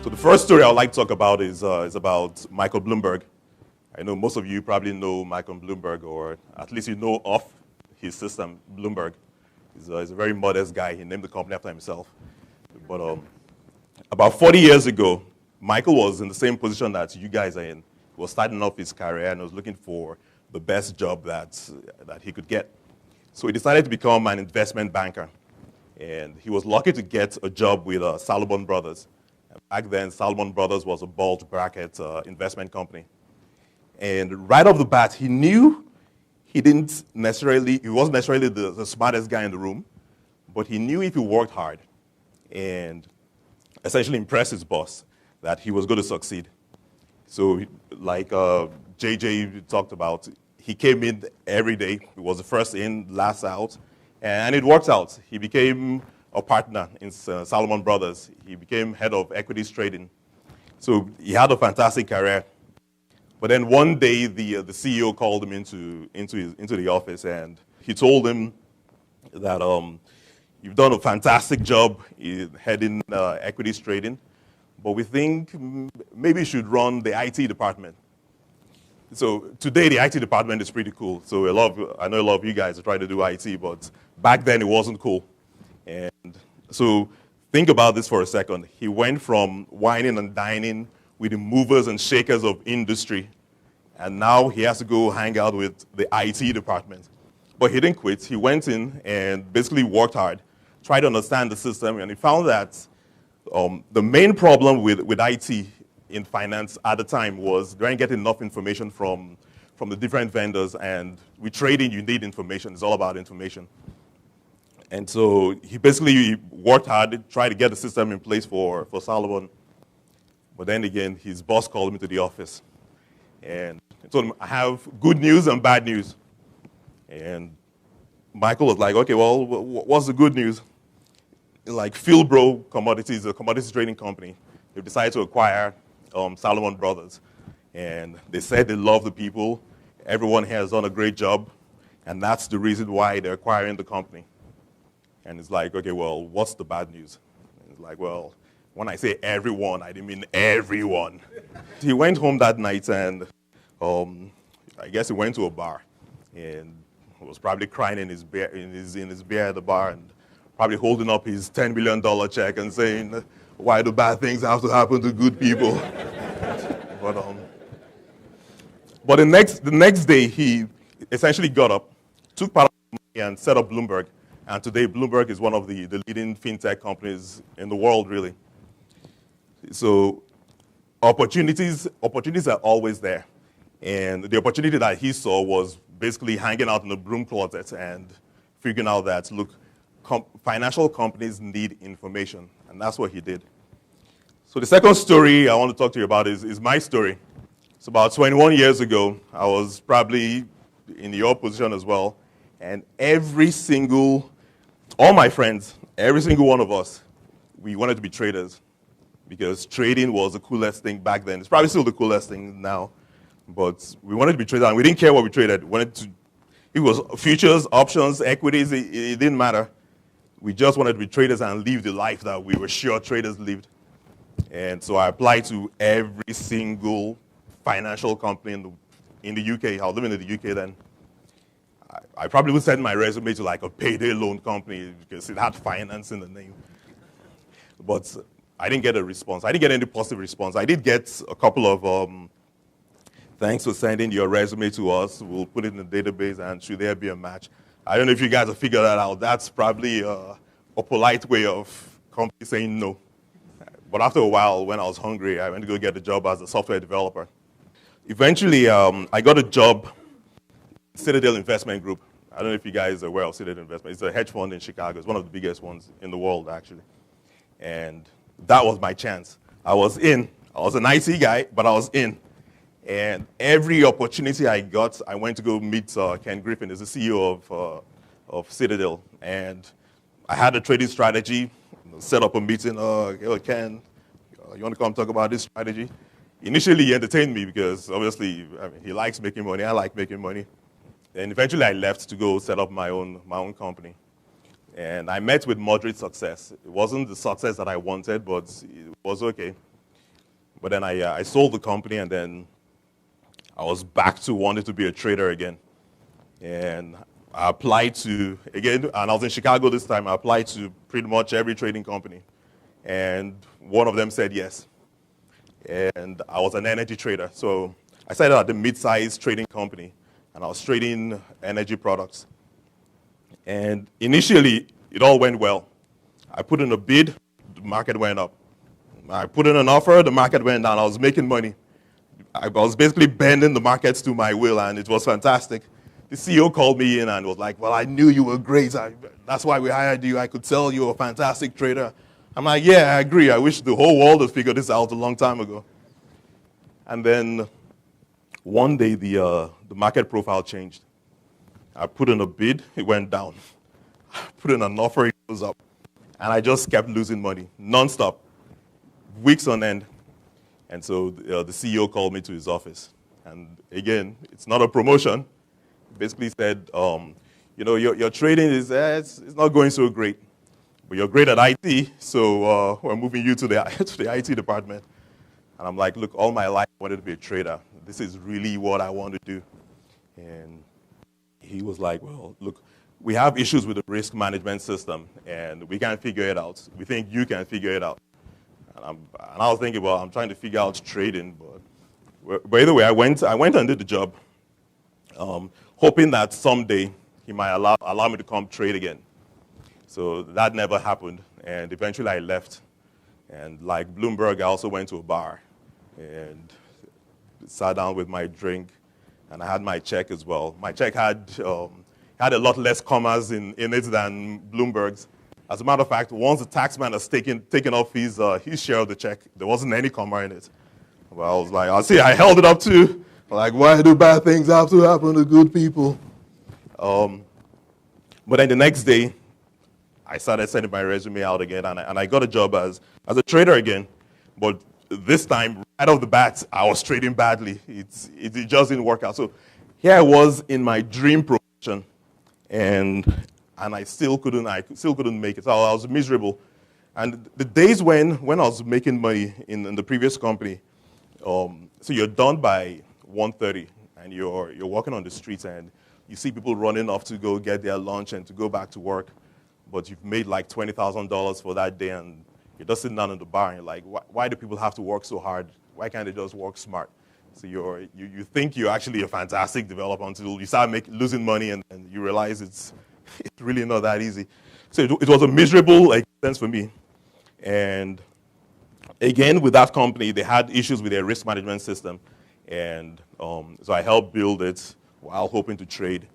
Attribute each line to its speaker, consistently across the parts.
Speaker 1: So the first story I'd like to talk about is about Michael Bloomberg. I know most of you probably know Michael Bloomberg, or at least you know of his system, Bloomberg. He's a very modest guy. He named the company after himself. But about 40 years ago, Michael was in the same position that you guys are in. He was starting off his career and was looking for the best job that he could get. So he decided to become an investment banker. And he was lucky to get a job with Salomon Brothers. Back then, Salomon Brothers was a bulge bracket investment company. And right off the bat, he knew he wasn't necessarily the smartest guy in the room, but he knew if he worked hard and essentially impressed his boss, that he was going to succeed. So like JJ talked about, he came in every day. He was the first in, last out, and it worked out. He became a partner in Salomon Brothers. He became head of equities trading. So he had a fantastic career. But then one day, the CEO called him into the office, and he told him that you've done a fantastic job heading equities trading, but we think maybe you should run the IT department. So today, the IT department is pretty cool. So I know a lot of you guys are trying to do IT, but back then it wasn't cool. And so think about this for a second. He went from whining and dining with the movers and shakers of industry, and now he has to go hang out with the IT department. But he didn't quit. He went in and basically worked hard, tried to understand the system, and he found that the main problem with IT in finance at the time was they didn't get enough information from the different vendors, and with trading, you need information. It's all about information. And so he basically worked hard, tried to get the system in place for Salomon. But then again, his boss called him to the office. And he told him, I have good news and bad news. And Michael was like, okay, well, what's the good news? Like Philbro Commodities, a commodities trading company, they've decided to acquire Salomon Brothers. And they said they love the people. Everyone here has done a great job. And that's the reason why they're acquiring the company. And it's like, okay, well, what's the bad news? And it's like, well, when I say everyone, I didn't mean everyone. He went home that night and I guess he went to a bar and was probably crying in his beer at the bar and probably holding up his $10 million check and saying, why do bad things have to happen to good people? But the next day, he essentially got up, took part of the money and set up Bloomberg. And today, Bloomberg is one of the leading fintech companies in the world, really. So opportunities are always there. And the opportunity that he saw was basically hanging out in the broom closet and figuring out that, look, financial companies need information. And that's what he did. So the second story I want to talk to you about is my story. It's about 21 years ago. I was probably in your position as well. And all my friends, every single one of us, we wanted to be traders because trading was the coolest thing back then. It's probably still the coolest thing now, but we wanted to be traders, and we didn't care what we traded. It was futures, options, equities, it didn't matter. We just wanted to be traders and live the life that we were sure traders lived. And so I applied to every single financial company in the UK. I was living in the UK then. I probably would send my resume to like a payday loan company because it had finance in the name. But I didn't get a response. I didn't get any positive response. I did get a couple of thanks for sending your resume to us. We'll put it in the database and should there be a match. I don't know if you guys have figured that out. That's probably a polite way of companies saying no. But after a while, when I was hungry, I went to go get a job as a software developer. Eventually, I got a job Citadel Investment Group. I don't know if you guys are aware of Citadel Investment. It's a hedge fund in Chicago. It's one of the biggest ones in the world, actually. And that was my chance. I was in. I was an IT guy, but I was in. And every opportunity I got, I went to go meet Ken Griffin, who's the CEO of Citadel. And I had a trading strategy, set up a meeting. Ken, you want to come talk about this strategy? Initially, he entertained me because, obviously, he likes making money. I like making money. And eventually, I left to go set up my own company. And I met with moderate success. It wasn't the success that I wanted, but it was okay. But then I sold the company, and then I was back to wanting to be a trader again. And I applied to, again, and I was in Chicago this time, I applied to pretty much every trading company. And one of them said yes. And I was an energy trader. So I started at the mid-sized trading company, and I was trading energy products. And initially, it all went well. I put in a bid, the market went up. I put in an offer, the market went down. I was making money. I was basically bending the markets to my will, and it was fantastic. The CEO called me in and was like, well, I knew you were great. That's why we hired you. I could tell you were a fantastic trader. I'm like, yeah, I agree. I wish the whole world had figured this out a long time ago. And then one day, the market profile changed. I put in a bid, it went down. I put in an offer, it goes up. And I just kept losing money, nonstop, weeks on end. And so the CEO called me to his office. And again, it's not a promotion. He basically said, your trading is it's not going so great. But you're great at IT, so we're moving you to the IT department. And I'm like, look, all my life I wanted to be a trader. This is really what I want to do. And he was like, well, look, we have issues with the risk management system, and we can't figure it out. We think you can figure it out. And I was thinking, well, I'm trying to figure out trading. But either way, I went and did the job, hoping that someday he might allow me to come trade again. So that never happened, and eventually I left. And like Bloomberg, I also went to a bar and sat down with my drink, and I had my check as well. My check had a lot less commas in it than Bloomberg's. As a matter of fact, once the taxman has taken off his share of the check, there wasn't any comma in it. Well, I was like, I held it up too. Like, why do bad things have to happen to good people? But then the next day, I started sending my resume out again, and I got a job as a trader again. But this time, right off the bat, I was trading badly. It just didn't work out. So here I was in my dream profession, and I still couldn't make it. So I was miserable. And the days when I was making money in the previous company, so you're done by 1:30, and you're walking on the streets, and you see people running off to go get their lunch and to go back to work, but you've made like $20,000 for that day, and you're just sitting down in the bar, and you're like, why do people have to work so hard? Why can't they just work smart? So you think you're actually a fantastic developer until you start losing money, and you realize it's really not that easy. So it was a miserable experience for me. And again, with that company, they had issues with their risk management system. And so I helped build it while hoping to trade.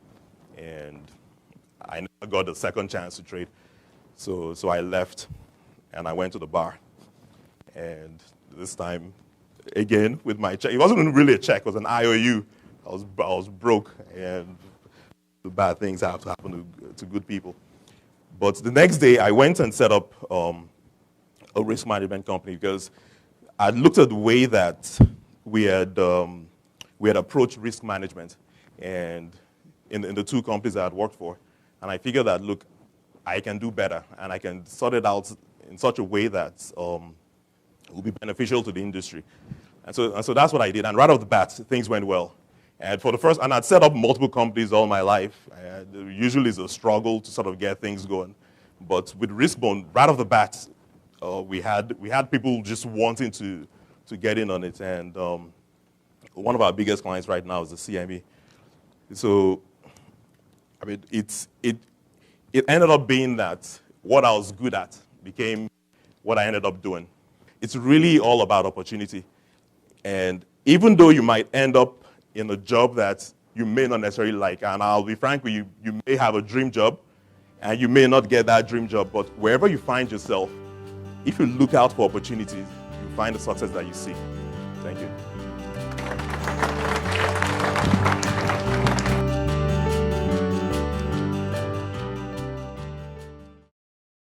Speaker 1: And I never got a second chance to trade. So I left, and I went to the bar. And this time, again, with my check, it wasn't really a check, it was an IOU. I was broke, and the bad things have to happen to good people. But the next day, I went and set up a risk management company, because I looked at the way that we had approached risk management, and in the two companies I had worked for, and I figured that, look, I can do better, and I can sort it out in such a way that will be beneficial to the industry. And so that's what I did. And right off the bat, things went well. And and I'd set up multiple companies all my life. Usually it's a struggle to sort of get things going. But with RiskBone, right off the bat, we had people just wanting to get in on it. And one of our biggest clients right now is the CME. So, I mean, it ended up being that what I was good at became what I ended up doing. It's really all about opportunity. And even though you might end up in a job that you may not necessarily like, and I'll be frank with you, you may have a dream job, and you may not get that dream job, but wherever you find yourself, if you look out for opportunities, you find the success that you seek. Thank you.